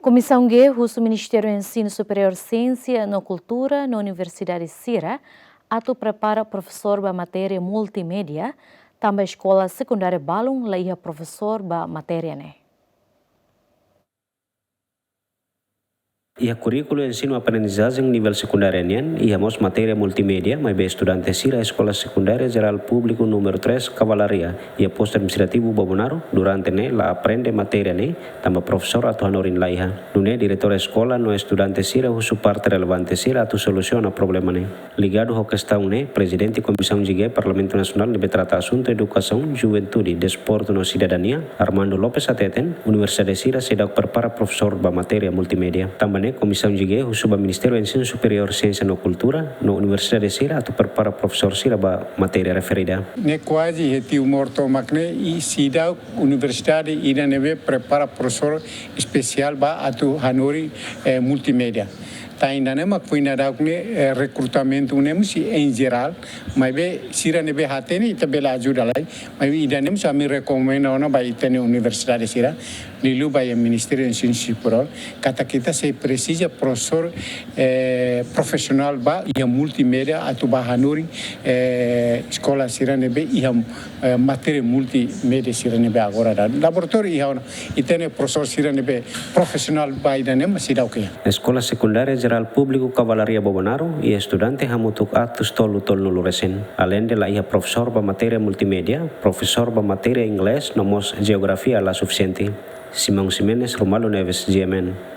Comissão G, o Ministério do Ensino Superior Ciência e Cultura na Universidade Sira, atu prepara professor da matéria multimédia, também escola secundária Balung, lá ia professor da matéria, né? Ia currículo ensino-aprendizagem nível secundário ia mos matéria multimédia, mas bem estudante Sira Escola Secundária Geral Público número 3 Cavalaria, ia posto administrativo Bobonaro, durante la aprende matéria também professor atu hanorin laiha. Dune diretor escola no estudante Sira husu parte relevante Sira atu soluciona problema Ligado ao questão presidente Comissão de Parlamento Nacional de trata assunto educação, juventude, desporto no cidadania, Armando Lopes Ateten, Universidade Sira sedang prepara professor ba matéria multimédia. Também Comissão de Guerra, o Ministério do Ensino Superior Ciência e Cultura, na Universidade de Sira, tu prepara professor Sira ba matéria referida. Ne quase retiu morto makne e Sida Universidade ida neve prepara professor especial ba atu Hanori multimédia. Tá ainda não mas foi nada com recrutamento nemos em geral, mas be Sira neve hateni tabela ajuda lá, mas ida nemos a me recomenda ona ba itene Universidade Sira, lilu ba o Ministério do Ensino Superior, kata kita se precisa professor profissional ba e multimédia atu ba Hanori escola Sira neve e matéria multimédia Sira neve agora da laboratório e tem professor Sira neve profissional ba ida nemos Sira o que Escola Secundária Geral Público Cavalaria Bobonaro e estudante hamutuk atus tolu nulu resen. Além de la ia professor ba matéria multimédia, professor ba matéria inglês, nomos geografia la suficiente. Simão Ximenes, Romalo Neves, GMN.